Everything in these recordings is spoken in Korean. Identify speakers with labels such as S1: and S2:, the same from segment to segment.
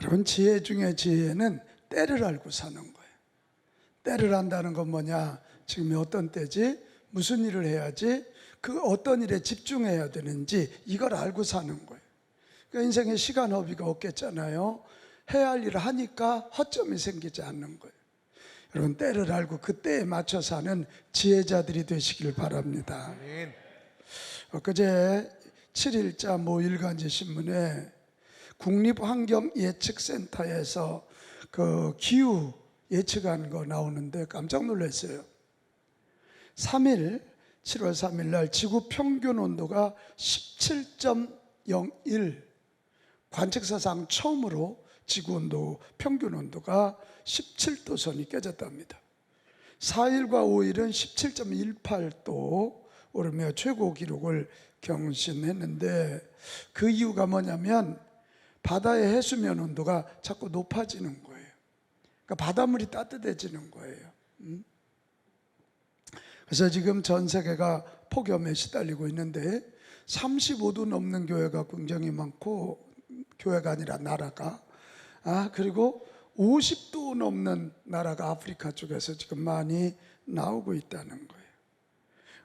S1: 여러분, 지혜 중에 지혜는 때를 알고 사는 거예요. 때를 안다는 건 뭐냐? 지금이 어떤 때지? 무슨 일을 해야지? 그 어떤 일에 집중해야 되는지 이걸 알고 사는 거예요. 그러니까 인생에 시간 허비가 없겠잖아요. 해야 할 일을 하니까 허점이 생기지 않는 거예요. 여러분, 때를 알고 그 때에 맞춰 사는 지혜자들이 되시길 바랍니다. 엊그제 7일자 모 일간지 신문에 국립환경예측센터에서 그 기후 예측한 거 나오는데 깜짝 놀랐어요. 7월 3일 날 지구 평균 온도가 17.01, 관측사상 처음으로 지구 온도 평균 온도가 17도 선이 깨졌답니다. 4일과 5일은 17.18도 오르며 최고 기록을 경신했는데, 그 이유가 뭐냐면 바다의 해수면 온도가 자꾸 높아지는 거예요. 그러니까 바닷물이 따뜻해지는 거예요. 그래서 지금 전 세계가 폭염에 시달리고 있는데 35도 넘는 교회가 굉장히 많고, 교회가 아니라 나라가, 그리고 50도 넘는 나라가 아프리카 쪽에서 지금 많이 나오고 있다는 거예요.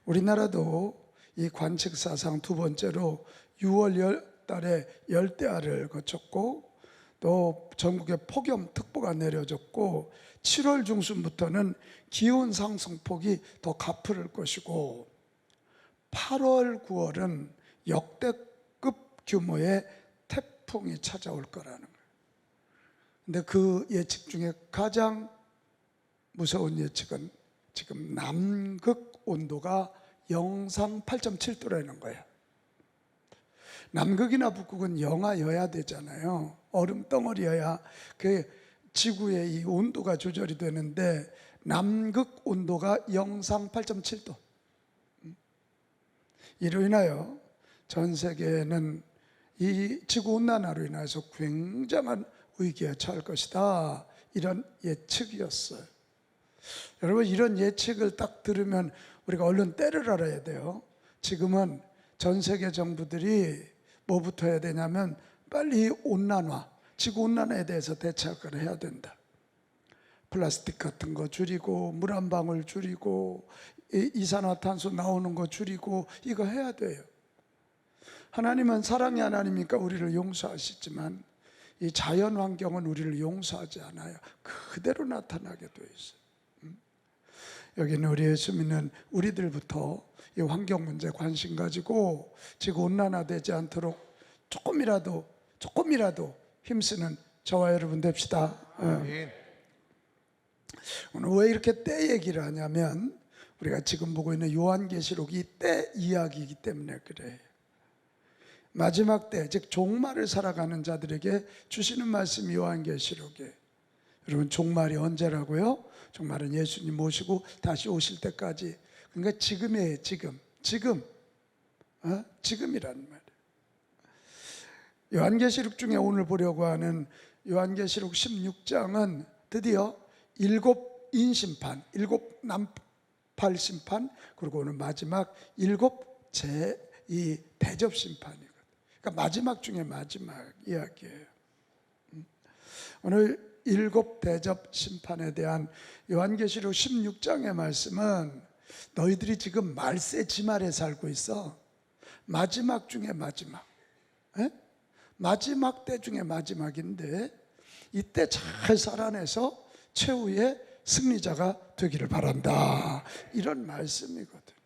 S1: 우리나라도 이 관측사상 두 번째로 6월 달에 열대야를 거쳤고, 또 전국에 폭염특보가 내려졌고, 7월 중순부터는 기온 상승폭이 더 가파를 것이고, 8월, 9월은 역대급 규모의 태풍이 찾아올 거라는 거예요. 근데 그 예측 중에 가장 무서운 예측은 지금 남극 온도가 영상 8.7도라는 거예요. 남극이나 북극은 영하여야 되잖아요. 얼음 덩어리여야 그 지구의 이 온도가 조절이 되는데, 남극 온도가 영상 8.7도. 이로 인하여 전 세계는 이 지구온난화로 인해서 굉장한 위기에 처할 것이다, 이런 예측이었어요. 여러분, 이런 예측을 딱 들으면 우리가 얼른 때를 알아야 돼요. 지금은 전 세계 정부들이 뭐부터 해야 되냐면 빨리 온난화, 지구온난화에 대해서 대책을 해야 된다. 플라스틱 같은 거 줄이고, 물 한 방울 줄이고, 이산화탄소 나오는 거 줄이고, 이거 해야 돼요. 하나님은 사랑의 하나님이니까 우리를 용서하시지만 이 자연 환경은 우리를 용서하지 않아요. 그대로 나타나게 되어 있어요. 여기는 우리 예수 믿는 우리들부터 이 환경 문제 관심 가지고 지구 온난화되지 않도록 조금이라도 힘쓰는 저와 여러분 됩시다. 오늘 왜 이렇게 때 얘기를 하냐면, 우리가 지금 보고 있는 요한계시록이 때 이야기이기 때문에 그래요. 마지막 때, 즉 종말을 살아가는 자들에게 주시는 말씀이 요한계시록이에요. 여러분, 종말이 언제라고요? 종말은 예수님 모시고 다시 오실 때까지. 그러니까 지금이에요. 지금이란 말이에요. 요한계시록 중에 오늘 보려고 하는 요한계시록 16장은 드디어 7인 심판, 7 남팔 심판, 그리고 오늘 마지막 7 이 대접 심판이거든요. 그러니까 마지막 중에 마지막 이야기예요. 오늘 7 대접 심판에 대한 요한계시록 16장의 말씀은, 너희들이 지금 말세 지말에 살고 있어. 마지막 중에 마지막, 마지막 때 중에 마지막인데, 이때 잘 살아내서 최후의 승리자가 되기를 바란다, 이런 말씀이거든요.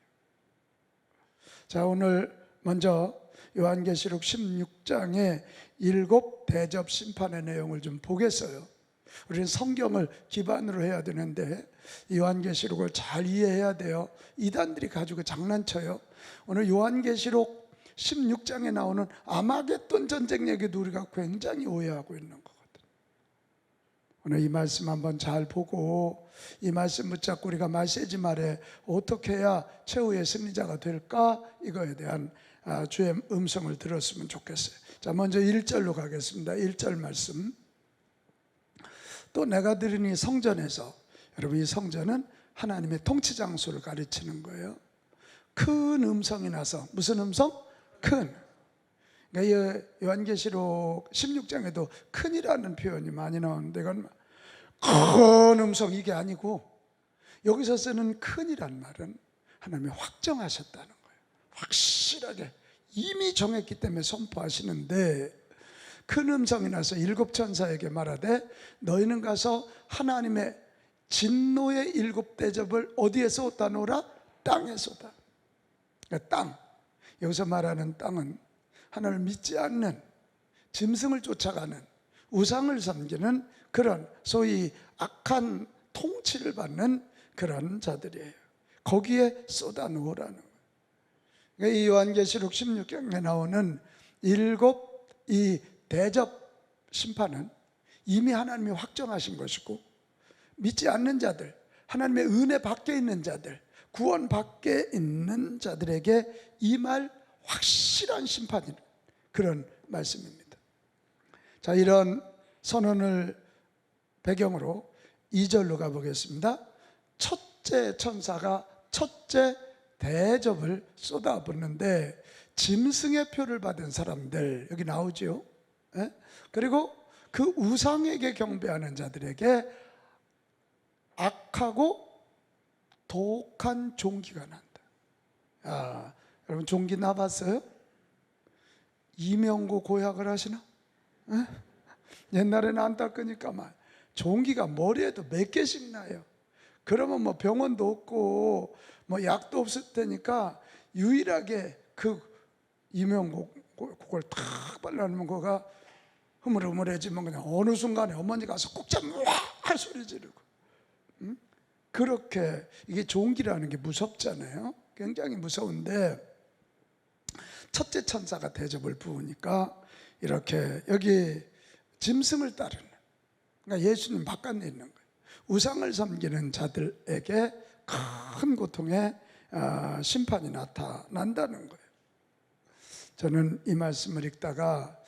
S1: 자, 오늘 먼저 요한계시록 16장의 7 대접 심판의 내용을 좀 보겠어요. 우리는 성경을 기반으로 해야 되는데 요한계시록을 잘 이해해야 돼요. 이단들이 가지고 장난쳐요. 오늘 요한계시록 16장에 나오는 아마겟돈 전쟁 얘기도 우리가 굉장히 오해하고 있는 거거든요. 오늘 이 말씀 한번 잘 보고 이 말씀 붙잡고 우리가 말세지 말에 어떻게 해야 최후의 승리자가 될까, 이거에 대한 주의 음성을 들었으면 좋겠어요. 자, 먼저 1절로 가겠습니다. 1절 말씀. 또 내가 들으니 성전에서, 여러분 이 성전은 하나님의 통치 장소를 가르치는 거예요. 큰 음성이 나서, 무슨 음성? 큰. 그러니까 요한계시록 16장에도 큰이라는 표현이 많이 나오는데 이건 큰 음성 이게 아니고 여기서 쓰는 큰이란 말은 하나님이 확정하셨다는 거예요. 확실하게 이미 정했기 때문에 선포하시는데 큰 음성이 나서 7 천사에게 말하되 너희는 가서 하나님의 진노의 7 대접을 어디에 쏟아 놓으라? 땅에 쏟아. 그러니까 땅, 여기서 말하는 땅은 하나님을 믿지 않는, 짐승을 쫓아가는, 우상을 섬기는 그런 소위 악한 통치를 받는 그런 자들이에요. 거기에 쏟아 놓으라는 거예요. 그러니까 이 요한계시록 16장에 나오는 7 이 대접 심판은 이미 하나님이 확정하신 것이고, 믿지 않는 자들, 하나님의 은혜 밖에 있는 자들, 구원 밖에 있는 자들에게 임할 확실한 심판인 그런 말씀입니다. 자, 이런 선언을 배경으로 2절로 가보겠습니다. 첫째 천사가 첫째 대접을 쏟아붓는데 짐승의 표를 받은 사람들 여기 나오죠. 그리고 그 우상에게 경배하는 자들에게 악하고 독한 종기가 난다. 여러분 종기 나봤어요? 이명고 고약을 하시나? 옛날에는 안 닦으니까 막 종기가 머리에도 몇 개씩 나요. 그러면 뭐 병원도 없고 뭐 약도 없을 테니까 유일하게 그 이명고 그걸 탁 발라놓으면 그거가 흐물흐물해지면 그냥 어느 순간에 어머니 가서 꼭 잡으면 와 소리 지르고. 그렇게 이게 종기라는 게 무섭잖아요. 굉장히 무서운데 첫째 천사가 대접을 부으니까 이렇게 여기 짐승을 따르는, 그러니까 예수님 바깥에 있는 거예요. 우상을 섬기는 자들에게 큰 고통의 심판이 나타난다는 거예요. 저는 이 말씀을 읽다가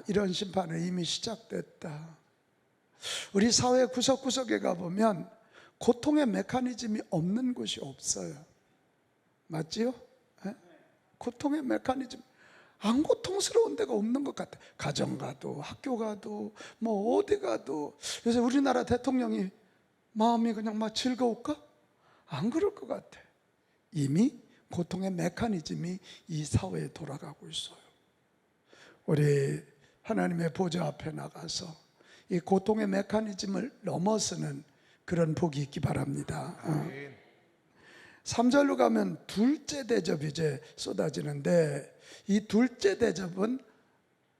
S1: 이런 심판은 이미 시작됐다. 우리 사회 구석구석에 가보면 고통의 메커니즘이 없는 곳이 없어요. 맞지요? 고통의 메커니즘, 안 고통스러운 데가 없는 것 같아. 가정 가도 학교 가도 뭐 어디 가도. 그래서 우리나라 대통령이 마음이 그냥 막 즐거울까? 안 그럴 것 같아. 이미 고통의 메커니즘이 이 사회에 돌아가고 있어요. 우리 하나님의 보좌 앞에 나가서 이 고통의 메커니즘을 넘어서는 그런 복이 있기 바랍니다. 3절로 가면 둘째 대접이 이제 쏟아지는데 이 둘째 대접은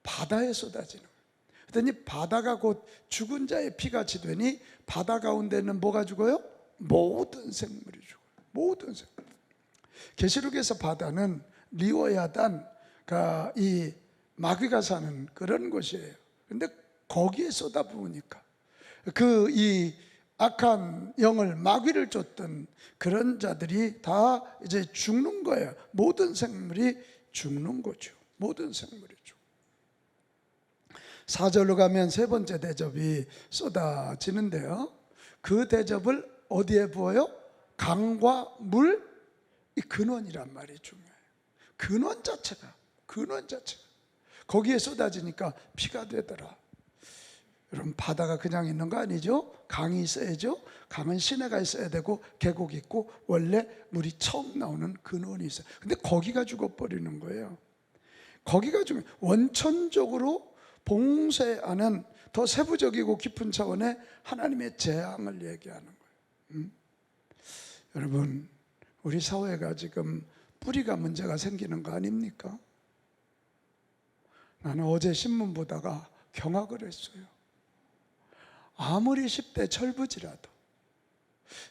S1: 바다에 쏟아지는 거예요. 그랬더니 바다가 곧 죽은 자의 피같이 되니 바다 가운데는 뭐가 죽어요? 모든 생물이 죽어요. 모든 생물. 계시록에서 바다는 리워야단, 이 마귀가 사는 그런 곳이에요. 근데 거기에 쏟아부으니까 이 악한 영을 마귀를 쫓던 그런 자들이 다 이제 죽는 거예요. 모든 생물이 죽는 거죠. 모든 생물이죠. 4절로 가면 세 번째 대접이 쏟아지는데요. 그 대접을 어디에 부어요? 강과 물, 이 근원이란 말이 중요해요. 근원 자체가 거기에 쏟아지니까 피가 되더라. 여러분 바다가 그냥 있는 거 아니죠? 강이 있어야죠. 강은 시내가 있어야 되고 계곡이 있고 원래 물이 처음 나오는 근원이 있어요. 근데 거기가 죽어버리는 거예요. 거기가 좀 원천적으로 봉쇄하는 더 세부적이고 깊은 차원의 하나님의 재앙을 얘기하는 거예요. 여러분 우리 사회가 지금 뿌리가 문제가 생기는 거 아닙니까? 나는 어제 신문 보다가 경악을 했어요. 아무리 10대 철부지라도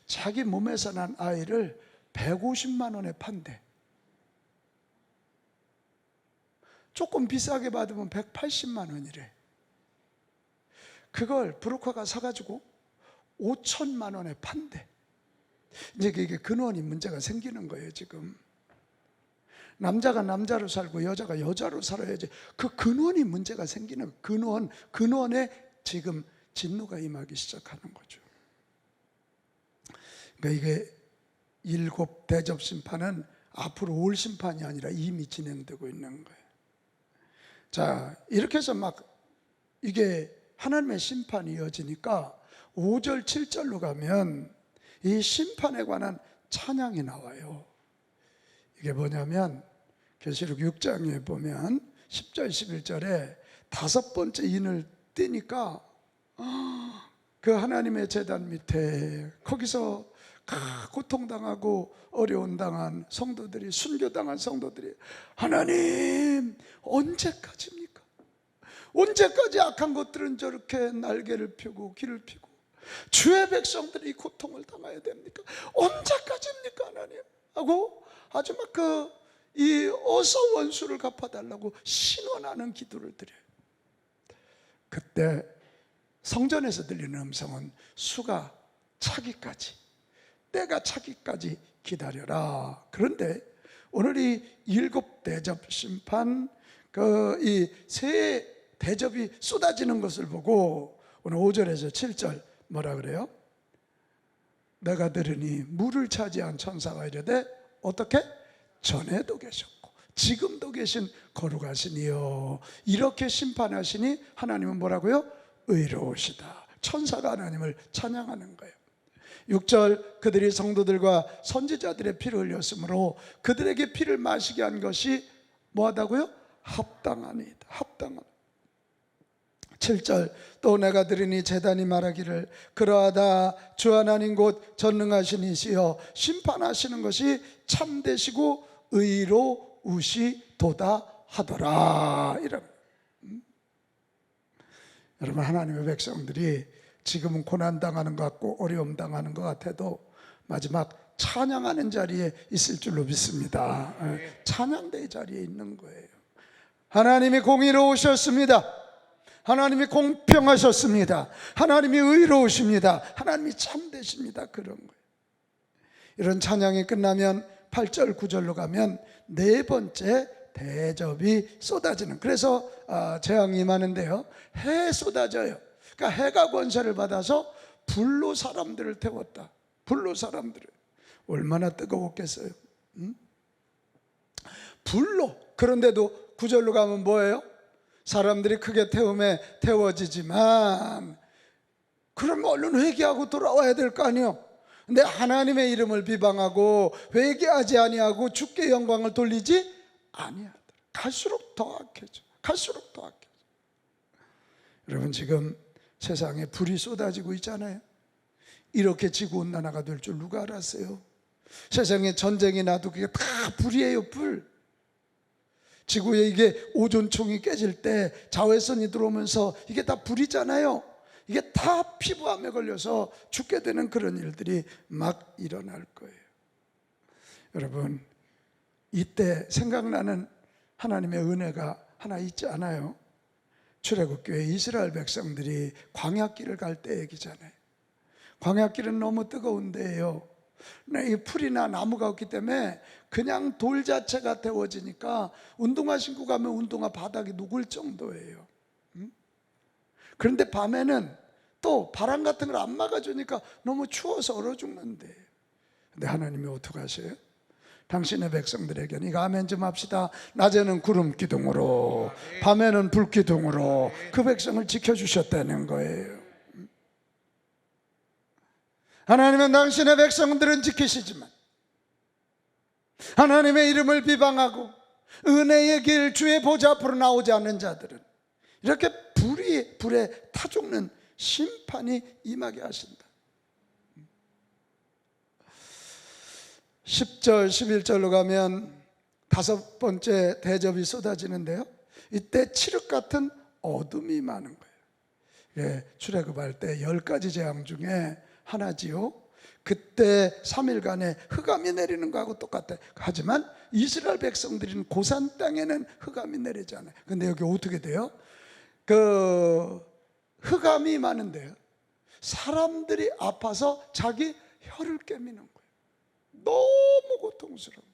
S1: 자기 몸에서 난 아이를 150만 원에 판대. 조금 비싸게 받으면 180만 원이래. 그걸 브로커가 사가지고 5천만 원에 판대. 이제 이게 근원이 문제가 생기는 거예요 지금. 남자가 남자로 살고 여자가 여자로 살아야지. 그 근원이 문제가 생기는 근원에 지금 진노가 임하기 시작하는 거죠. 그러니까 이게 7 대접 심판은 앞으로 올 심판이 아니라 이미 진행되고 있는 거예요. 자, 이렇게 해서 막 이게 하나님의 심판이 이어지니까 5절 7절로 가면 이 심판에 관한 찬양이 나와요. 이게 뭐냐면 계시록 6장에 보면 10절 11절에 5번째 인을 띄니까 그 하나님의 제단 밑에 거기서 고통당하고 어려움 당한 성도들이, 순교당한 성도들이, 하나님 언제까지입니까? 언제까지 악한 것들은 저렇게 날개를 펴고 길을 펴고 주의 백성들이 고통을 당해야 됩니까? 언제까지입니까 하나님? 하고 아주 막 이 어서 원수를 갚아달라고 신원하는 기도를 드려요. 그때 성전에서 들리는 음성은 수가 차기까지, 때가 차기까지 기다려라. 그런데 오늘 이 7대접 심판, 이 새 대접이 쏟아지는 것을 보고 오늘 5절에서 7절 뭐라 그래요? 내가 들으니 물을 차지한 천사가 이르되 어떻게? 전에도 계셨고 지금도 계신 거룩하시니요, 이렇게 심판하시니 하나님은 뭐라고요? 의로우시다. 천사가 하나님을 찬양하는 거예요. 6절, 그들이 성도들과 선지자들의 피를 흘렸으므로 그들에게 피를 마시게 한 것이 뭐하다고요? 합당하니이다. 합당한. 7절, 또 내가 들으니 제단이 말하기를 그러하다 주 하나님 곧 전능하신 이시여 심판하시는 것이 참되시고 의로우시도다 하더라. 이런. 여러분, 하나님의 백성들이 지금은 고난당하는 것 같고 어려움 당하는 것 같아도 마지막 찬양하는 자리에 있을 줄로 믿습니다. 찬양대의 자리에 있는 거예요. 하나님이 공의로우셨습니다. 하나님이 공평하셨습니다. 하나님이 의로우십니다. 하나님이 참되십니다. 그런 거예요. 이런 찬양이 끝나면 8절 9절로 가면 네 번째 대접이 쏟아지는, 그래서 재앙이 임하는데요, 해 쏟아져요. 그러니까 해가 권세를 받아서 불로 사람들을 태웠다. 불로 사람들을. 얼마나 뜨거웠겠어요. 불로. 그런데도 9절로 가면 뭐예요? 사람들이 크게 태움에 태워지지만 그럼 얼른 회개하고 돌아와야 될 거 아니에요. 근데 하나님의 이름을 비방하고 회개하지 아니하고 주께 영광을 돌리지 아니하더라. 갈수록 더 악해져. 갈수록 더 악해져. 여러분, 지금 세상에 불이 쏟아지고 있잖아요. 이렇게 지구온난화가 될 줄 누가 알았어요? 세상에 전쟁이 나도 그게 다 불이에요. 불. 지구에 이게 오존층이 깨질 때 자외선이 들어오면서 이게 다 불이잖아요. 이게 다 피부암에 걸려서 죽게 되는 그런 일들이 막 일어날 거예요. 여러분, 이때 생각나는 하나님의 은혜가 하나 있지 않아요? 출애굽교회 이스라엘 백성들이 광야길을 갈 때 얘기잖아요. 광야길은 너무 뜨거운 데예요. 이 풀이나 나무가 없기 때문에 그냥 돌 자체가 데워지니까 운동화 신고 가면 운동화 바닥이 녹을 정도예요. 그런데 밤에는 또 바람 같은 걸 안 막아주니까 너무 추워서 얼어 죽는데, 근데 하나님이 어떻게 하세요? 당신의 백성들에게는, 이거 아멘 좀 합시다. 낮에는 구름 기둥으로, 밤에는 불 기둥으로 그 백성을 지켜주셨다는 거예요. 하나님은 당신의 백성들은 지키시지만 하나님의 이름을 비방하고 은혜의 길 주의 보좌 앞으로 나오지 않는 자들은 이렇게 불에 타 죽는 심판이 임하게 하신다. 10절 11절로 가면 5번째 대접이 쏟아지는데요, 이때 칠흑 같은 어둠이 많은 거예요. 출애굽할 때 10가지 재앙 중에 하나지요. 그때 3일간의 흑암이 내리는 거하고 똑같아. 하지만 이스라엘 백성들은 고산 땅에는 흑암이 내리지 않아요. 근데 여기 어떻게 돼요? 그 흑암이 많은데요, 사람들이 아파서 자기 혀를 깨미는 거예요. 너무 고통스러워.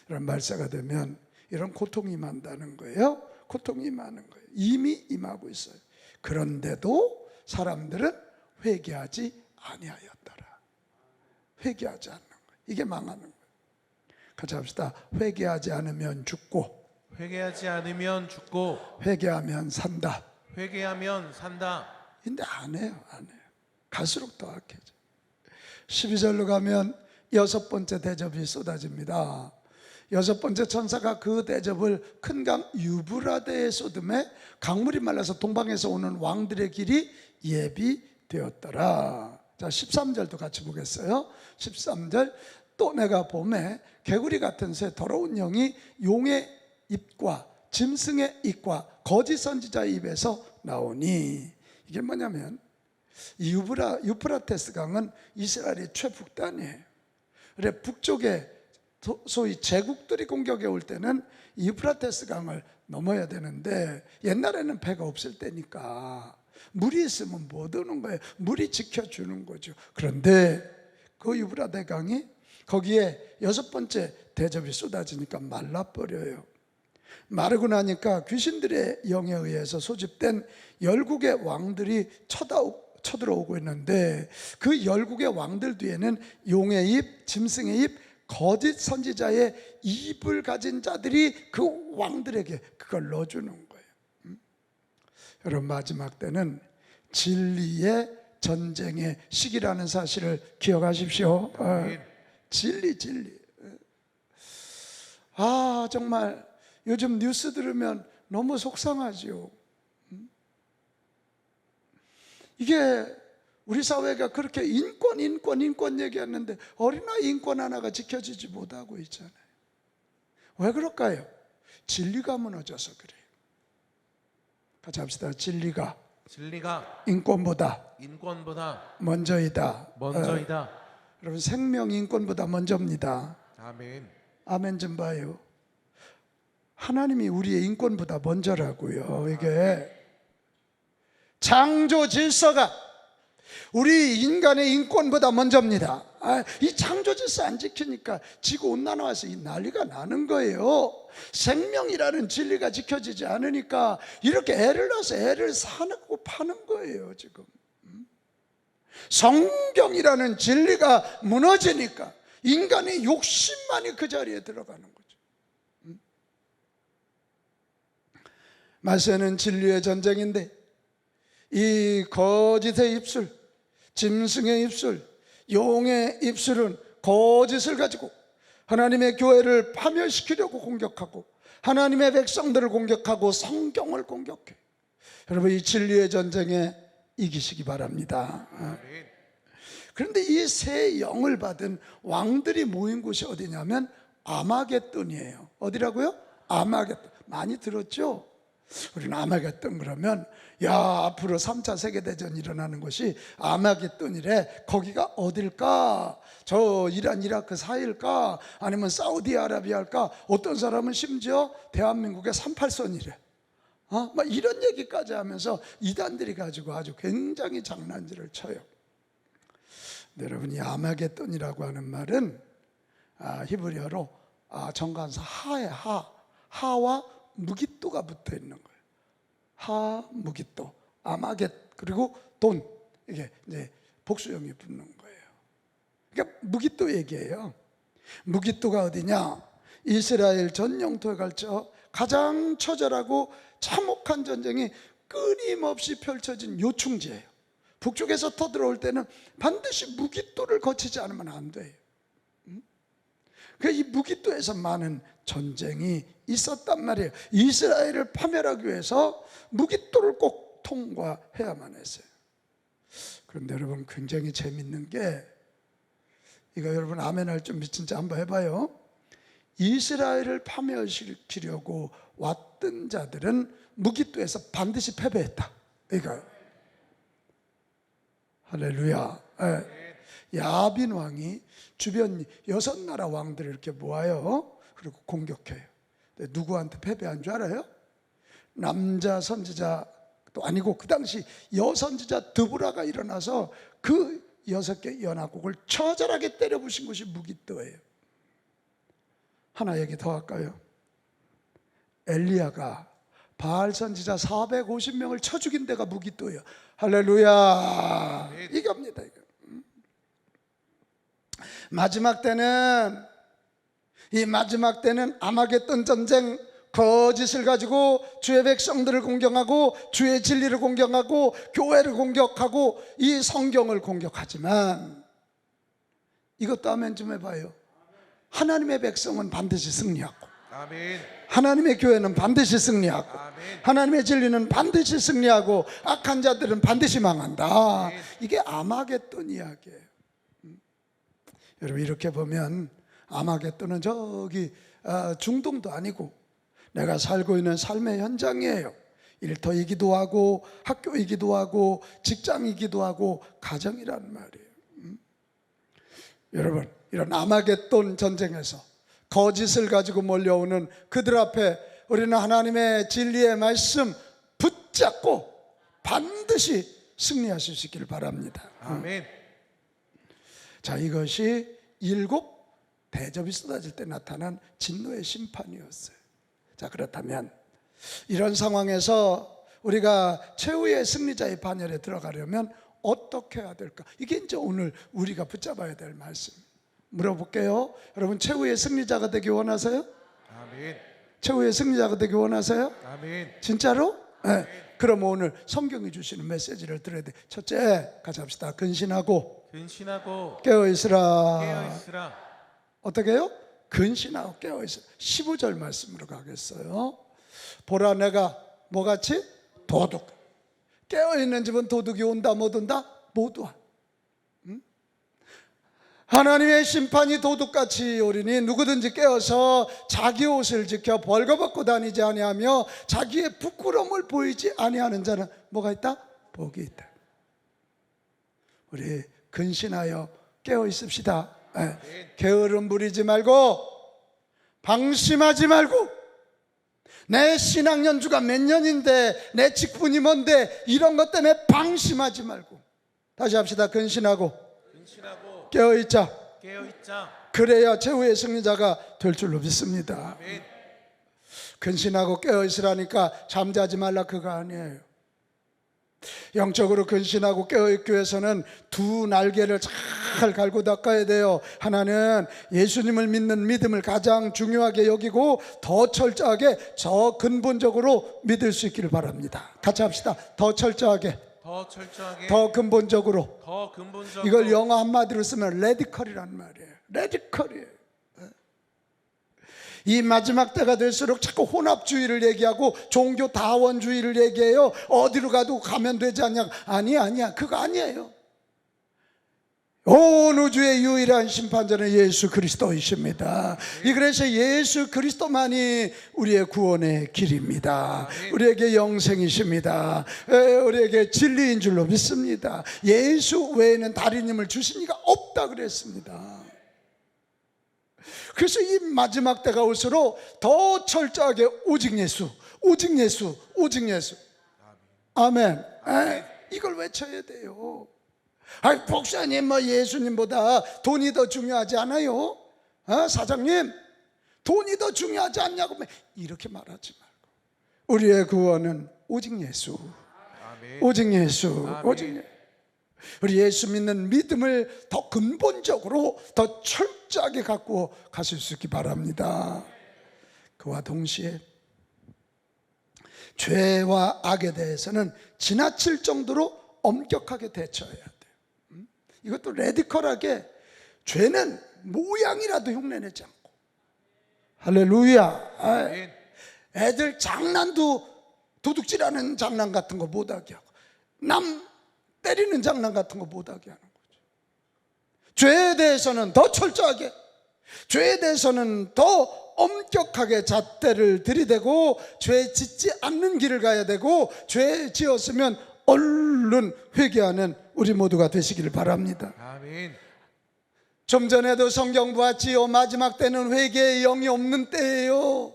S1: 이런 말세가 되면 이런 고통이 임한다는 거예요. 고통이 임하는 거예요. 이미 임하고 있어요. 그런데도 사람들은 회개하지 아니하였더라. 회개하지 않는 거예요. 이게 망하는 거예요. 같이 합시다. 회개하지 않으면 죽고
S2: 회개하지 않으면 죽고
S1: 회개하면 산다.
S2: 회개하면 산다.
S1: 근데 안 해요. 갈수록 더 악해져. 12절로 가면 여섯 번째 대접이 쏟아집니다. 여섯 번째 천사가 그 대접을 큰 강 유브라데에 쏟음에 강물이 말라서 동방에서 오는 왕들의 길이 예비되었더라. 자, 13절도 같이 보겠어요. 13절, 또 내가 봄에 개구리 같은 새 더러운 영이 용의 입과 짐승의 입과 거짓 선지자의 입에서 나오니, 이게 뭐냐면 이 유프라테스 강은 이스라엘의 최북단이에요. 그래 북쪽에 소위 제국들이 공격해 올 때는 이 유프라테스 강을 넘어야 되는데, 옛날에는 배가 없을 때니까 물이 있으면 못 오는 거예요. 물이 지켜주는 거죠. 그런데 그 유프라테 강이 거기에 여섯 번째 대접이 쏟아지니까 말라버려요. 마르고 나니까 귀신들의 영에 의해서 소집된 열국의 왕들이 쳐들어오고 있는데, 그 열국의 왕들 뒤에는 용의 입, 짐승의 입, 거짓 선지자의 입을 가진 자들이 그 왕들에게 그걸 넣어주는 거예요. 여러분, 마지막 때는 진리의 전쟁의 시기라는 사실을 기억하십시오. 진리. 정말 요즘 뉴스 들으면 너무 속상하지요. 이게 우리 사회가 그렇게 인권 얘기했는데 어린아이 인권 하나가 지켜지지 못하고 있잖아요. 왜 그럴까요? 진리가 무너져서 그래요. 같이 합시다. 진리가 인권보다 먼저이다. 여러분, 생명 인권보다 먼저입니다. 아멘 좀 봐요. 하나님이 우리의 인권보다 먼저라고요. 이게 창조 질서가 우리 인간의 인권보다 먼저입니다. 이 창조 질서 안 지키니까 지구온난화에서 이 난리가 나는 거예요. 생명이라는 진리가 지켜지지 않으니까 이렇게 애를 낳아서 애를 사고 파는 거예요 지금. 성경이라는 진리가 무너지니까 인간의 욕심만이 그 자리에 들어가는 거죠. 마세는 진리의 전쟁인데, 이 거짓의 입술, 짐승의 입술, 용의 입술은 거짓을 가지고 하나님의 교회를 파멸시키려고 공격하고 하나님의 백성들을 공격하고 성경을 공격해. 여러분, 이 진리의 전쟁에 이기시기 바랍니다. 그런데 이 새 영을 받은 왕들이 모인 곳이 어디냐면 아마겟돈이에요. 어디라고요? 아마겟돈. 많이 들었죠? 우리는 아마겟돈 그러면 앞으로 3차 세계대전이 일어나는 곳이 아마겟돈이래. 거기가 어딜까? 저 이란 이라크 사이일까? 아니면 사우디아라비아일까? 어떤 사람은 심지어 대한민국의 38선이래. 막 이런 얘기까지 하면서 이단들이 가지고 아주 굉장히 장난질을 쳐요. 여러분, 이 아마겟돈이라고 하는 말은 히브리어로 정관사 하의 하와 무깃도가 붙어 있는 거예요. 하, 무깃도, 아마겟, 그리고 돈, 이게 이제 복수형이 붙는 거예요. 그러니까 무깃도 얘기예요. 무깃도가 어디냐? 이스라엘 전 영토에 걸쳐 가장 처절하고 참혹한 전쟁이 끊임없이 펼쳐진 요충지예요. 북쪽에서 터들어올 때는 반드시 무깃도를 거치지 않으면 안 돼요. 이 무깃도에서 많은 전쟁이 있었단 말이에요. 이스라엘을 파멸하기 위해서 무깃도를 꼭 통과해야만 했어요. 그런데 여러분, 굉장히 재밌는 게, 이거 여러분 아멘할 준비 진짜 한번 해봐요. 이스라엘을 파멸시키려고 왔던 자들은 무깃도에서 반드시 패배했다. 이거요. 할렐루야. 야빈 왕이 주변 6나라 왕들을 이렇게 모아요. 그리고 공격해요. 누구한테 패배한 줄 알아요? 남자 선지자도 아니고 그 당시 여선지자 드보라가 일어나서 그 6개 연합국을 처절하게 때려 부신 것이 무깃도예요. 하나 얘기 더 할까요? 엘리야가 바알 선지자 450명을 쳐 죽인 데가 무깃도예요. 할렐루야. 이겁니다. 이거. 마지막 때는 아마겟돈 전쟁 거짓을 가지고 주의 백성들을 공격하고 주의 진리를 공격하고 교회를 공격하고 이 성경을 공격하지만 이것도 아멘 좀 해봐요. 하나님의 백성은 반드시 승리하고
S2: 아멘.
S1: 하나님의 교회는 반드시 승리하고
S2: 아멘.
S1: 하나님의 진리는 반드시 승리하고 악한 자들은 반드시 망한다. 이게 아마겟돈 이야기예요. 여러분 이렇게 보면 아마겟돈은 저기 중동도 아니고 내가 살고 있는 삶의 현장이에요. 일터이기도 하고 학교이기도 하고 직장이기도 하고 가정이란 말이에요. 여러분 이런 아마겟돈 전쟁에서 거짓을 가지고 몰려오는 그들 앞에 우리는 하나님의 진리의 말씀 붙잡고 반드시 승리하실 수 있기를 바랍니다.
S2: 아멘.
S1: 자, 이것이 7 대접이 쏟아질 때 나타난 진노의 심판이었어요. 자, 그렇다면 이런 상황에서 우리가 최후의 승리자의 반열에 들어가려면 어떻게 해야 될까? 이게 이제 오늘 우리가 붙잡아야 될 말씀. 물어볼게요. 여러분 최후의 승리자가 되기 원하세요?
S2: 아멘.
S1: 최후의 승리자가 되기 원하세요?
S2: 아멘.
S1: 진짜로? 네. 그럼 오늘 성경이 주시는 메시지를 들어야 돼. 첫째, 같이 합시다. 근신하고
S2: 근신하고
S1: 깨어있으라.
S2: 깨어있으라.
S1: 어떻게 해요? 근신하고 깨어있으라. 15절 말씀으로 가겠어요. 보라 내가 뭐같이? 도둑. 깨어있는 집은 도둑이 온다 못 온다? 못 와. 하나님의 심판이 도둑같이 오리니 누구든지 깨어서 자기 옷을 지켜 벌거벗고 다니지 아니하며 자기의 부끄러움을 보이지 아니하는 자는 뭐가 있다? 복이 있다. 우리 근신하여 깨어 있읍시다. 게으름 부리지 말고 방심하지 말고 내 신앙 연주가 몇 년인데 내 직분이 뭔데 이런 것 때문에 방심하지 말고 다시 합시다. 근신하고
S2: 근신하고
S1: 깨어있자.
S2: 깨어있자.
S1: 그래야 최후의 승리자가 될 줄로 믿습니다.
S2: 아멘.
S1: 근신하고 깨어있으라니까 잠자지 말라 그거 아니에요. 영적으로 근신하고 깨어있기 위해서는 두 날개를 잘 갈고 닦아야 돼요. 하나는 예수님을 믿는 믿음을 가장 중요하게 여기고 더 철저하게 저 근본적으로 믿을 수 있기를 바랍니다. 같이 합시다. 더 철저하게,
S2: 더 철저하게,
S1: 더 근본적으로.
S2: 더 근본적으로.
S1: 이걸 영어 한마디로 쓰면 레디컬이란 말이에요. 레디컬이에요. 이 마지막 때가 될수록 자꾸 혼합주의를 얘기하고 종교 다원주의를 얘기해요. 어디로 가도 가면 되지 않냐? 아니야 그거 아니에요. 온 우주의 유일한 심판자는 예수 그리스도이십니다. 그래서 예수 그리스도만이 우리의 구원의 길입니다. 우리에게 영생이십니다. 우리에게 진리인 줄로 믿습니다. 예수 외에는 다른 힘을 주신 이가 없다 그랬습니다. 그래서 이 마지막 때가 올수록 더 철저하게 오직 예수, 오직 예수, 오직 예수. 아멘. 이걸 외쳐야 돼요. 아니 목사님 뭐 예수님보다 돈이 더 중요하지 않아요? 사장님 돈이 더 중요하지 않냐고 이렇게 말하지 말고 우리의 구원은 오직 예수.
S2: 아멘.
S1: 오직 예수.
S2: 아멘.
S1: 오직 예수. 우리 예수 믿는 믿음을 더 근본적으로 더 철저하게 갖고 가실 수 있기 바랍니다. 그와 동시에 죄와 악에 대해서는 지나칠 정도로 엄격하게 대처해야 돼요. 이것도 레디컬하게 죄는 모양이라도 흉내내지 않고. 할렐루야.
S2: 아멘.
S1: 애들 장난도 도둑질하는 장난 같은 거 못하게 하고 남 때리는 장난 같은 거 못하게 하는 거죠. 죄에 대해서는 더 철저하게, 죄에 대해서는 더 엄격하게 잣대를 들이대고 죄 짓지 않는 길을 가야 되고 죄 지었으면 얼른 회개하는 우리 모두가 되시기를 바랍니다.
S2: 아멘.
S1: 좀 전에도 성경 보았지요. 마지막 때는 회개의 영이 없는 때예요.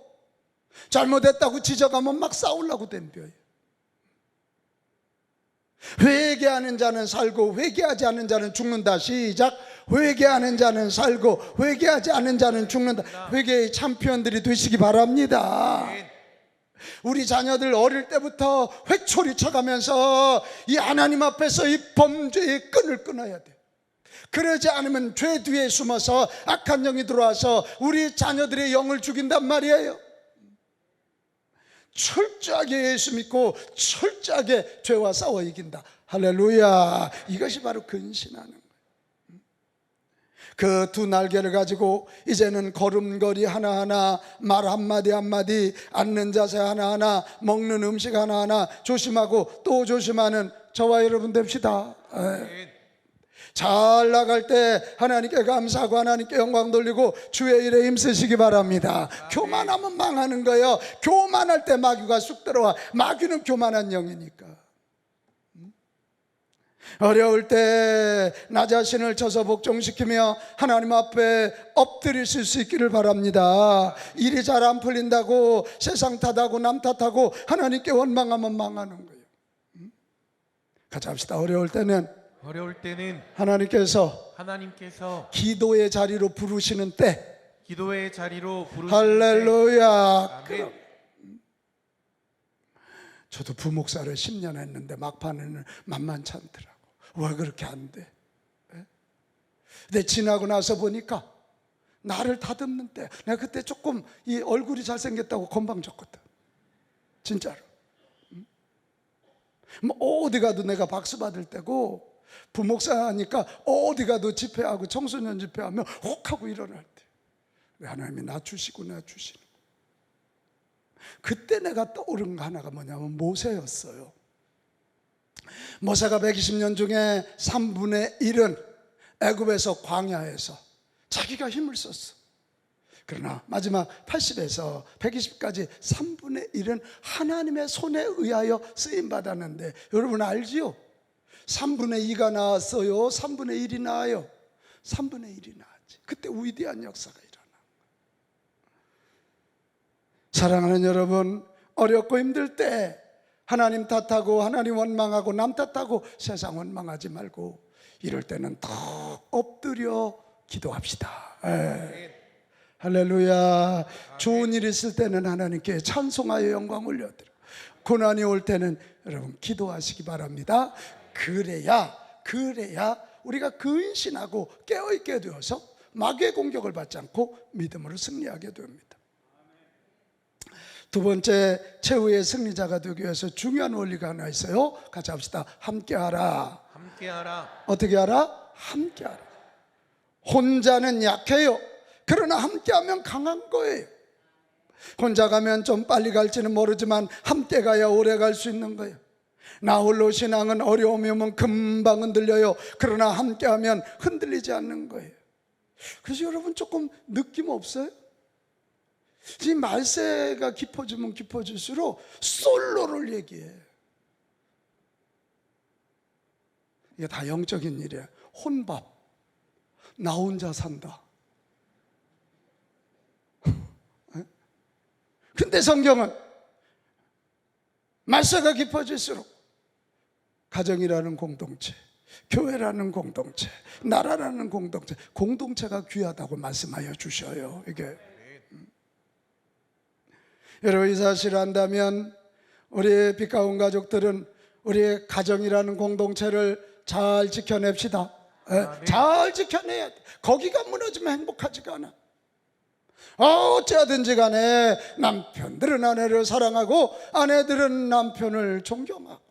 S1: 잘못했다고 지적하면 막 싸우려고 덤벼요. 회개하는 자는 살고 회개하지 않는 자는 죽는다. 시작. 회개하는 자는 살고 회개하지 않는 자는 죽는다. 회개의 챔피언들이 되시기 바랍니다. 우리 자녀들 어릴 때부터 회초리 쳐가면서 이 하나님 앞에서 이 범죄의 끈을 끊어야 돼. 그러지 않으면 죄 뒤에 숨어서 악한 영이 들어와서 우리 자녀들의 영을 죽인단 말이에요. 철저하게 예수 믿고 철저하게 죄와 싸워 이긴다. 할렐루야. 이것이 바로 근신하는 거예요. 그 두 날개를 가지고 이제는 걸음걸이 하나하나, 말 한마디 한마디, 앉는 자세 하나하나, 먹는 음식 하나하나 조심하고 또 조심하는 저와 여러분 됩시다.
S2: 아멘.
S1: 잘 나갈 때 하나님께 감사하고 하나님께 영광 돌리고 주의 일에 힘쓰시기 바랍니다. 교만하면 망하는 거예요. 교만할 때 마귀가 쑥 들어와. 마귀는 교만한 영이니까. 어려울 때 나 자신을 쳐서 복종시키며 하나님 앞에 엎드릴 수 있기를 바랍니다. 일이 잘 안 풀린다고 세상 탓하고 남 탓하고 하나님께 원망하면 망하는 거예요. 같이 합시다. 어려울 때는 하나님께서 기도의 자리로 부르시는 때,
S2: 기도의 자리로 부르시는
S1: 할렐루야.
S2: 때. 아멘.
S1: 저도 부목사를 10년 했는데 막판에는 만만치 않더라고. 왜 그렇게 안 돼? 근데 지나고 나서 보니까 나를 다듬는 때, 내가 그때 조금 이 얼굴이 잘생겼다고 건방졌거든. 진짜로. 뭐 어디 가도 내가 박수 받을 때고, 부목사 하니까 어디 가도 집회하고 청소년 집회하면 혹하고 일어날 때 하나님이 낮추시고 낮추시는. 그때 내가 떠오른 거 하나가 뭐냐면 모세였어요. 모세가 120년 중에 3분의 1은 애굽에서 광야에서 자기가 힘을 썼어. 그러나 마지막 80에서 120까지 3분의 1은 하나님의 손에 의하여 쓰임받았는데, 여러분 알지요? 3분의 2가 나왔어요? 3분의 1이 나와요? 3분의 1이 나왔지. 그때 위대한 역사가 일어나. 사랑하는 여러분, 어렵고 힘들 때 하나님 탓하고 하나님 원망하고 남 탓하고 세상 원망하지 말고, 이럴 때는 더 엎드려 기도합시다. 할렐루야. 좋은 일 있을 때는 하나님께 찬송하여 영광 올려드려. 고난이 올 때는 여러분 기도하시기 바랍니다. 그래야 우리가 근신하고 깨어있게 되어서 마귀의 공격을 받지 않고 믿음으로 승리하게 됩니다. 두 번째, 최후의 승리자가 되기 위해서 중요한 원리가 하나 있어요. 같이 합시다. 함께하라.
S2: 함께하라.
S1: 어떻게 하라? 함께하라. 혼자는 약해요. 그러나 함께하면 강한 거예요. 혼자 가면 좀 빨리 갈지는 모르지만 함께 가야 오래 갈 수 있는 거예요. 나 홀로 신앙은 어려움이 오면 금방 흔들려요. 그러나 함께하면 흔들리지 않는 거예요. 그래서 여러분 조금 느낌 없어요? 이 말세가 깊어지면 깊어질수록 솔로를 얘기해. 이게 다 영적인 일이야. 혼밥. 나 혼자 산다. 근데 성경은 말세가 깊어질수록 가정이라는 공동체, 교회라는 공동체, 나라라는 공동체, 공동체가 귀하다고 말씀하여 주셔요. 이게 여러분 이 사실을 안다면 우리 빛가운 가족들은 우리의 가정이라는 공동체를 잘 지켜냅시다. 잘 지켜내야 돼. 거기가 무너지면 행복하지가 않아. 어찌하든지 간에 남편들은 아내를 사랑하고 아내들은 남편을 존경하고,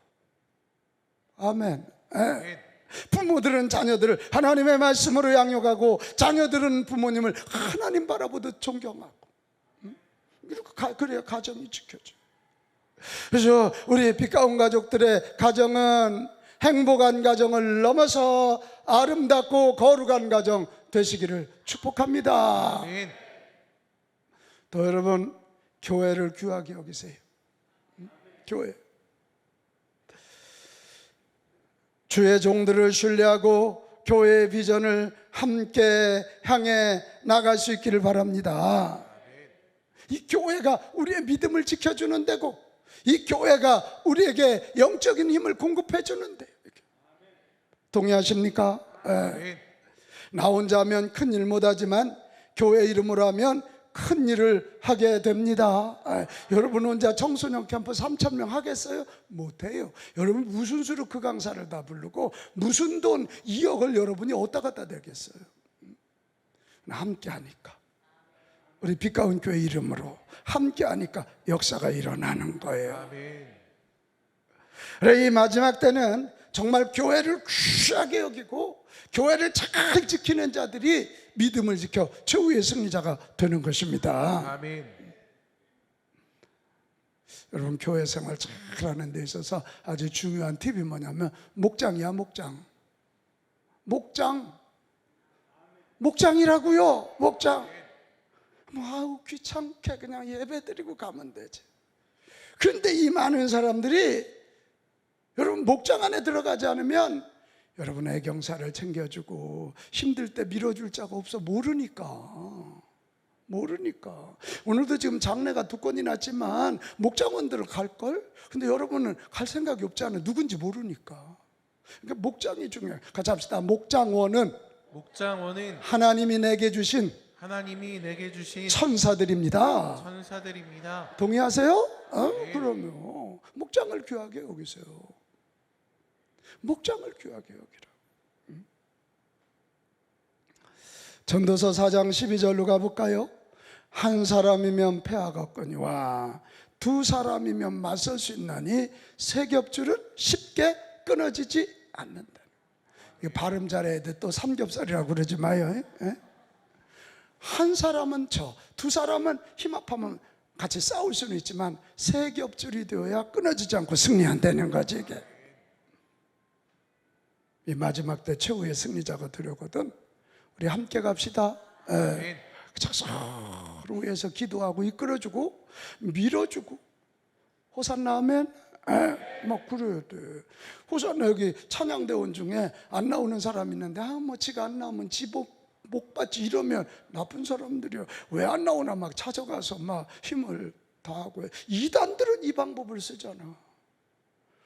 S1: 아멘. 부모들은 자녀들을 하나님의 말씀으로 양육하고 자녀들은 부모님을 하나님 바라보듯 존경하고, 이렇게 그래야 가정이 지켜져. 그래서 우리 빛가운 가족들의 가정은 행복한 가정을 넘어서 아름답고 거룩한 가정 되시기를 축복합니다.
S2: 아멘.
S1: 또 여러분 교회를 귀하게 여기세요. 교회. 주의 종들을 신뢰하고 교회의 비전을 함께 향해 나갈 수 있기를 바랍니다. 이 교회가 우리의 믿음을 지켜주는 데고, 이 교회가 우리에게 영적인 힘을 공급해 주는 데. 동의하십니까? 나 혼자 하면 큰 일 못하지만 교회 이름으로 하면 큰 일을 하게 됩니다. 여러분 혼자 청소년 캠프 3,000명 하겠어요? 못해요. 여러분 무슨 수로 그 강사를 다 부르고 무슨 돈 2억을 여러분이 어디다 갖다 대겠어요? 함께 하니까. 우리 빛가운 교회 이름으로 함께 하니까 역사가 일어나는 거예요.
S2: 아멘.
S1: 그래, 이 마지막 때는 정말 교회를 귀하게 여기고 교회를 잘 지키는 자들이 믿음을 지켜 최후의 승리자가 되는 것입니다.
S2: 아멘.
S1: 여러분, 교회 생활 잘하는 데 있어서 아주 중요한 팁이 뭐냐면 목장이야. 목장이라고요. 목장. 아우 귀찮게 그냥 예배 드리고 가면 되지. 그런데 이 많은 사람들이 여러분 목장 안에 들어가지 않으면 여러분 애경사를 챙겨주고 힘들 때 밀어줄 자가 없어. 모르니까. 오늘도 지금 장례가 2건이 났지만 목장원들은 갈걸? 근데 여러분은 갈 생각이 없잖아요. 누군지 모르니까. 그러니까 목장이 중요해요. 같이 합시다. 목장원은 하나님이 내게 주신 천사들입니다. 동의하세요?
S2: 네.
S1: 그럼요. 목장을 귀하게 여기세요. 목장을 귀하게 여기라. 전도서 4장 12절로 가볼까요? 한 사람이면 패하가 없거니와 두 사람이면 맞설 수 있나니 세 겹줄은 쉽게 끊어지지 않는다. 이거 발음 잘해야 돼. 또 삼겹살이라고 그러지 마요. 한 사람은 두 사람은 힘 합하면 같이 싸울 수는 있지만 세 겹줄이 되어야 끊어지지 않고 승리한다는 거지. 이게 이 마지막 때 최후의 승리자가 되려거든. 우리 함께 갑시다. 서로 위해서 기도하고 이끌어주고 밀어주고 호산나 아멘. 막 그래야 돼. 호산나 여기 찬양대원 중에 안 나오는 사람 있는데 뭐 지가 안 나오면 못 받지 이러면 나쁜 사람들이요. 왜 안 나오나 막 찾아가서 막 힘을 다하고 해. 이단들은 이 방법을 쓰잖아.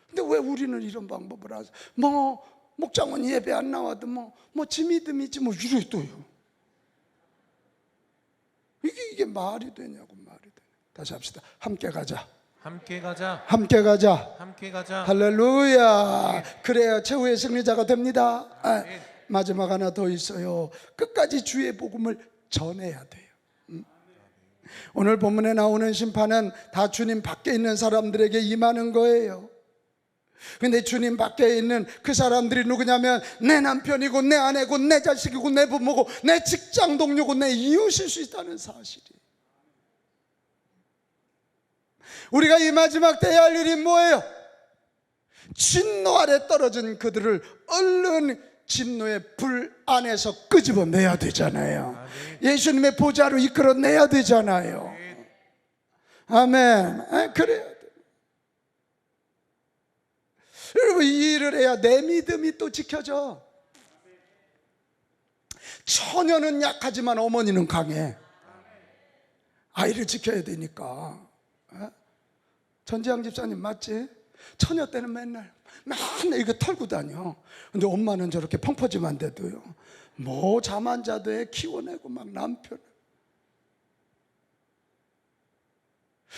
S1: 근데 왜 우리는 이런 방법을 하죠? 뭐 목장원 예배 안 나와도 뭐 지 믿음이지 뭐 이래 또요. 이게 말이 되냐고. 말이 돼. 다시 합시다. 함께 가자. 할렐루야. 그래야 최후의 승리자가 됩니다. 마지막 하나 더 있어요. 끝까지 주의 복음을 전해야 돼요. 오늘 본문에 나오는 심판은 다 주님 밖에 있는 사람들에게 임하는 거예요. 근데 주님 밖에 있는 그 사람들이 누구냐면 내 남편이고 내 아내고 내 자식이고 내 부모고 내 직장 동료고 내 이웃일 수 있다는 사실이. 우리가 이 마지막 때에 할 일이 뭐예요? 진노 아래 떨어진 그들을 얼른 진노의 불 안에서 끄집어내야 되잖아요. 예수님의 보좌로 이끌어내야 되잖아요. 아멘. 그래야 돼. 여러분, 이 일을 해야 내 믿음이 또 지켜져. 처녀는 약하지만 어머니는 강해. 아이를 지켜야 되니까. 전지양 집사님 맞지? 처녀 때는 맨날 이거 털고 다녀. 근데 엄마는 저렇게 펑퍼짐한데도요. 뭐 잠 안 자도 애 키워내고 막 남편.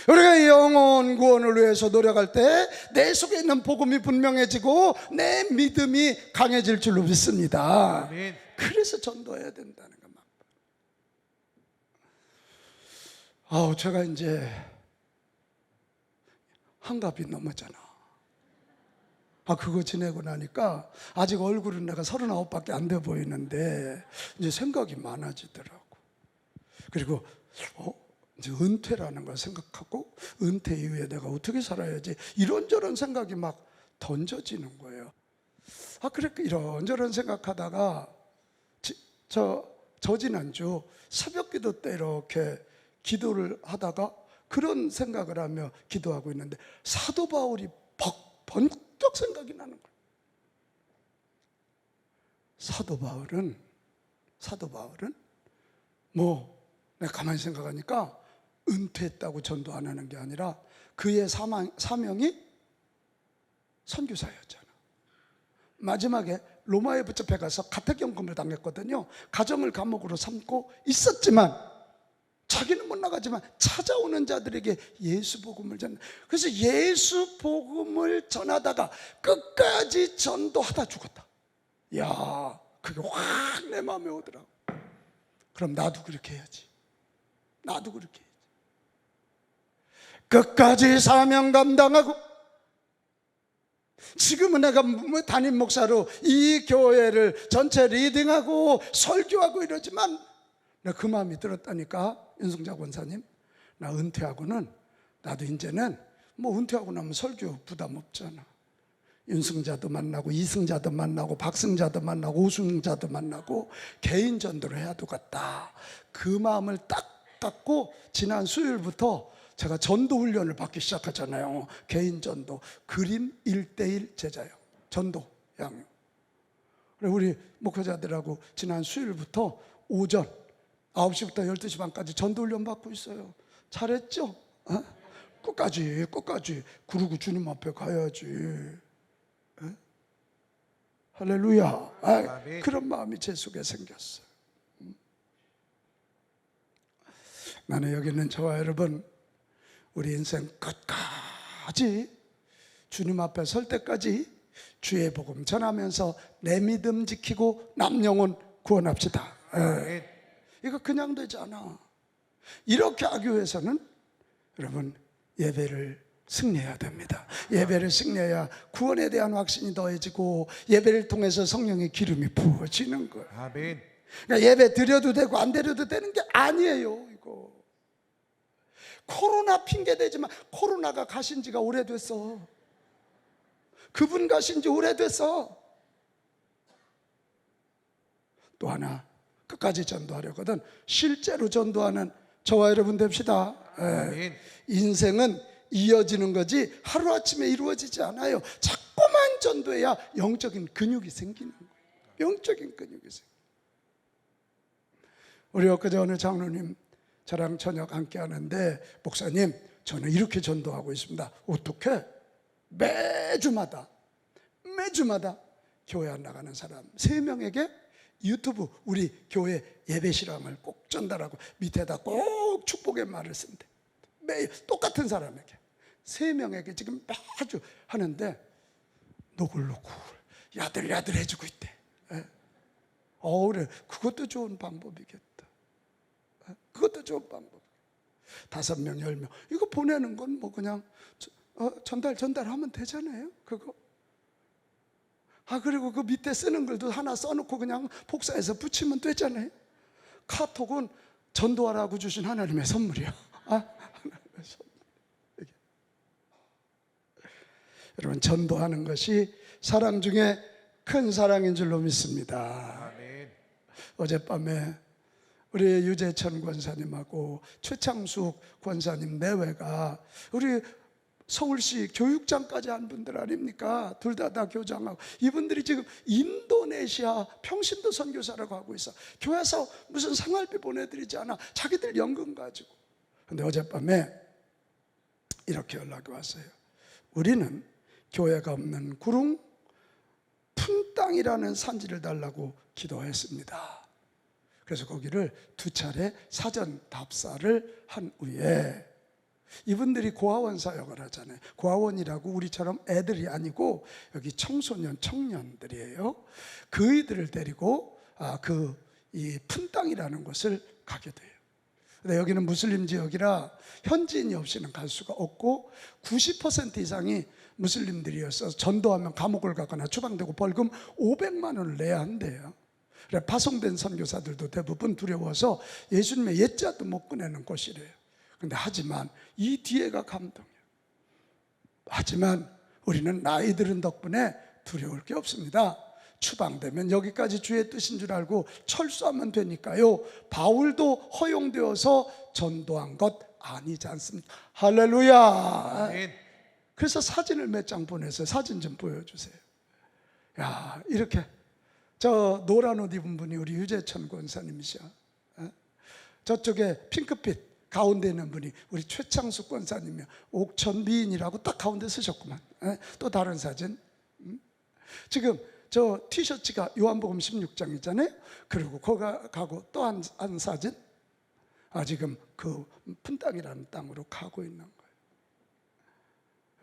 S1: 우리가 영혼 구원을 위해서 노력할 때 내 속에 있는 복음이 분명해지고 내 믿음이 강해질 줄로 믿습니다.
S2: 아멘.
S1: 그래서 전도해야 된다는 거. 제가 이제 한갑이 넘었잖아. 그거 지내고 나니까 아직 얼굴은 내가 39밖에 안 돼 보이는데 이제 생각이 많아지더라고. 그리고 이제 은퇴라는 걸 생각하고 은퇴 이후에 내가 어떻게 살아야지 이런저런 생각이 막 던져지는 거예요. 그래 이런저런 생각하다가 저 지난주 새벽 기도 때 이렇게 기도를 하다가 그런 생각을 하며 기도하고 있는데 사도 바울이 번쩍 생각이 나는 거예요. 사도 바울은 내가 가만히 생각하니까 은퇴했다고 전도 안 하는 게 아니라 그의 사명이 선교사였잖아. 마지막에 로마에 붙잡혀 가서 가택연금을 당했거든요. 가정을 감옥으로 삼고 있었지만 자기는 못 나가지만 찾아오는 자들에게 예수 복음을 전해. 그래서 예수 복음을 전하다가 끝까지 전도하다 죽었다. 그게 확 내 마음에 오더라고. 그럼 나도 그렇게 해야지. 나도 그렇게 해야지. 끝까지 사명 감당하고, 지금은 내가 담임 목사로 이 교회를 전체 리딩하고 설교하고 이러지만 내가 그 마음이 들었다니까. 윤승자 권사님, 나 은퇴하고는, 나도 이제는 뭐 은퇴하고 나면 설교 부담 없잖아. 윤승자도 만나고 이승자도 만나고 박승자도 만나고 오승자도 만나고 개인 전도를 해야 되겠다. 그 마음을 딱 갖고 지난 수요일부터 제가 전도 훈련을 받기 시작하잖아요. 개인 전도, 그림 1:1 제자요, 전도 양육. 우리 목회자들하고 지난 수요일부터 오전 9시부터 12시 반까지 전도 훈련 받고 있어요. 잘했죠? 어? 끝까지 그러고 주님 앞에 가야지. 할렐루야.
S2: 아멘.
S1: 그런 마음이 제 속에 생겼어요. 나는 여기 있는 저와 여러분, 우리 인생 끝까지 주님 앞에 설 때까지 주의 복음 전하면서 내 믿음 지키고 남 영혼 구원합시다.
S2: 아멘.
S1: 이거 그냥 되지 않아. 이렇게 하기 위해서는 여러분 예배를 승리해야 됩니다. 예배를 승리해야 구원에 대한 확신이 더해지고 예배를 통해서 성령의 기름이 부어지는 거예요.
S2: 아멘.
S1: 그러니까 예배 드려도 되고 안 드려도 되는 게 아니에요. 이거 코로나 핑계 대지만 코로나가 가신 지가 오래됐어. 그분 가신 지 오래됐어. 또 하나, 끝까지 전도하려거든 실제로 전도하는 저와 여러분 됩시다.
S2: 아멘.
S1: 인생은 이어지는 거지 하루아침에 이루어지지 않아요. 자꾸만 전도해야 영적인 근육이 생기는 거예요. 영적인 근육이 생겨요. 우리 엊그제 어느 장로님 저랑 저녁 함께 하는데, 목사님 저는 이렇게 전도하고 있습니다. 어떻게? 매주마다 교회 안 나가는 사람 3명에게 유튜브 우리 교회 예배 실황을 꼭 전달하고 밑에다 꼭 축복의 말을 쓴대. 매일 똑같은 사람에게 3명에게 지금 매주 하는데 노골노골 야들야들해지고 있대. 그래, 그것도 좋은 방법이겠다. 그것도 좋은 방법. 5명, 10명 이거 보내는 건 뭐 그냥 전달하면 되잖아요. 그거. 그리고 그 밑에 쓰는 글도 하나 써놓고 그냥 복사해서 붙이면 되잖아요. 카톡은 전도하라고 주신 하나님의 선물이야. 하나님의 선물. 여러분, 전도하는 것이 사랑 중에 큰 사랑인 줄로 믿습니다.
S2: 아멘.
S1: 어젯밤에 우리 유재천 권사님하고 최창숙 권사님 내외가 우리 서울시 교육장까지 한 분들 아닙니까? 둘 다 교장하고, 이분들이 지금 인도네시아 평신도 선교사라고 하고 있어. 교회에서 무슨 생활비 보내드리지 않아. 자기들 연금 가지고. 근데 어젯밤에 이렇게 연락이 왔어요. 우리는 교회가 없는 구릉 푼땅이라는 산지를 달라고 기도했습니다. 그래서 거기를 2차례 사전 답사를 한 후에, 이분들이 고아원 사역을 하잖아요. 고아원이라고 우리처럼 애들이 아니고 여기 청소년, 청년들이에요. 그이들을 데리고 이 푼땅이라는 곳을 가게 돼요. 근데 여기는 무슬림 지역이라 현지인이 없이는 갈 수가 없고 90% 이상이 무슬림들이어서 전도하면 감옥을 가거나 추방되고 벌금 500만 원을 내야 한대요. 그래, 파송된 선교사들도 대부분 두려워서 예수님의 옛자도 못 꺼내는 곳이래요. 근데 하지만 이 뒤에가 감동이에요. 하지만 우리는 나이 들은 덕분에 두려울 게 없습니다. 추방되면 여기까지 주의 뜻인 줄 알고 철수하면 되니까요. 바울도 허용되어서 전도한 것 아니지 않습니까? 할렐루야.
S2: 아멘.
S1: 그래서 사진을 몇 장 보내서 사진 좀 보여주세요. 야, 이렇게 저 노란 옷 입은 분이 우리 유재천 권사님이셔. 저쪽에 핑크빛 가운데 있는 분이 우리 최창숙 권사님이요. 옥천 미인이라고 딱 가운데 쓰셨구만. 또 다른 사진. 지금 저 티셔츠가 요한복음 16장이잖아요. 그리고 거기 가고 또 한 사진. 지금 그 푼땅이라는 땅으로 가고 있는 거예요.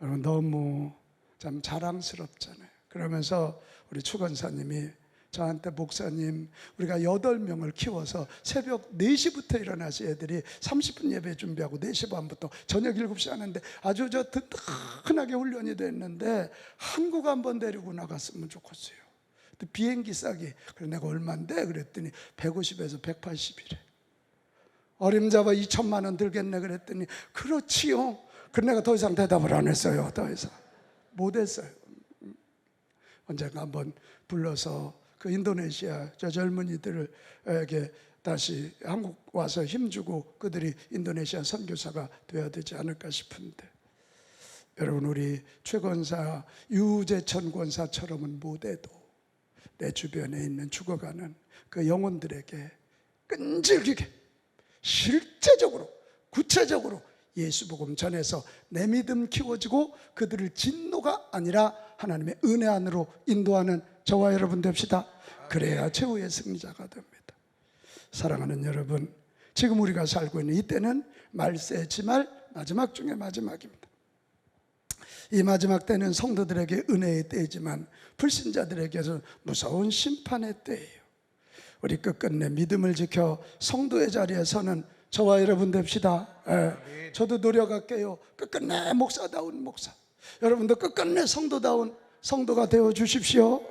S1: 여러분, 너무 참 자랑스럽잖아요. 그러면서 우리 추 권사님이 저한테 목사님 우리가 8명을 키워서 새벽 4시부터 일어나서 애들이 30분 예배 준비하고 4시 반부터 저녁 7시 하는데 아주 저 든든하게 훈련이 됐는데 한국 한번 데리고 나갔으면 좋겠어요. 근데 비행기 싸기 그래 내가 얼만데 그랬더니 150에서 180이래. 어림잡아 2천만 원 들겠네 그랬더니 그렇지요. 그래 내가 더 이상 대답을 안 했어요. 더 이상 못했어요. 언젠가 한번 불러서 그 인도네시아 저 젊은이들에게 다시 한국 와서 힘주고 그들이 인도네시아 선교사가 되어야 되지 않을까 싶은데, 여러분 우리 최 권사 유재천 권사처럼은 못해도 내 주변에 있는 죽어가는 그 영혼들에게 끈질기게 실제적으로 구체적으로 예수 복음 전해서 내 믿음 키워지고 그들을 진노가 아니라 하나님의 은혜 안으로 인도하는 저와 여러분 됩시다. 그래야 최후의 승리자가 됩니다. 사랑하는 여러분, 지금 우리가 살고 있는 이때는 말세 지말 마지막 중에 마지막입니다. 이 마지막 때는 성도들에게 은혜의 때이지만 불신자들에게서 무서운 심판의 때예요. 우리 끝끝내 믿음을 지켜 성도의 자리에 서는 저와 여러분 됩시다. 저도 노력할게요. 끝끝내 목사다운 목사, 여러분도 끝끝내 성도다운 성도가 되어 주십시오.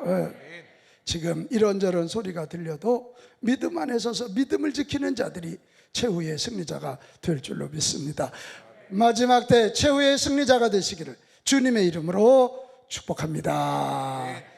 S1: 지금 이런저런 소리가 들려도 믿음 안에 서서 믿음을 지키는 자들이 최후의 승리자가 될 줄로 믿습니다. 마지막 때 최후의 승리자가 되시기를 주님의 이름으로 축복합니다.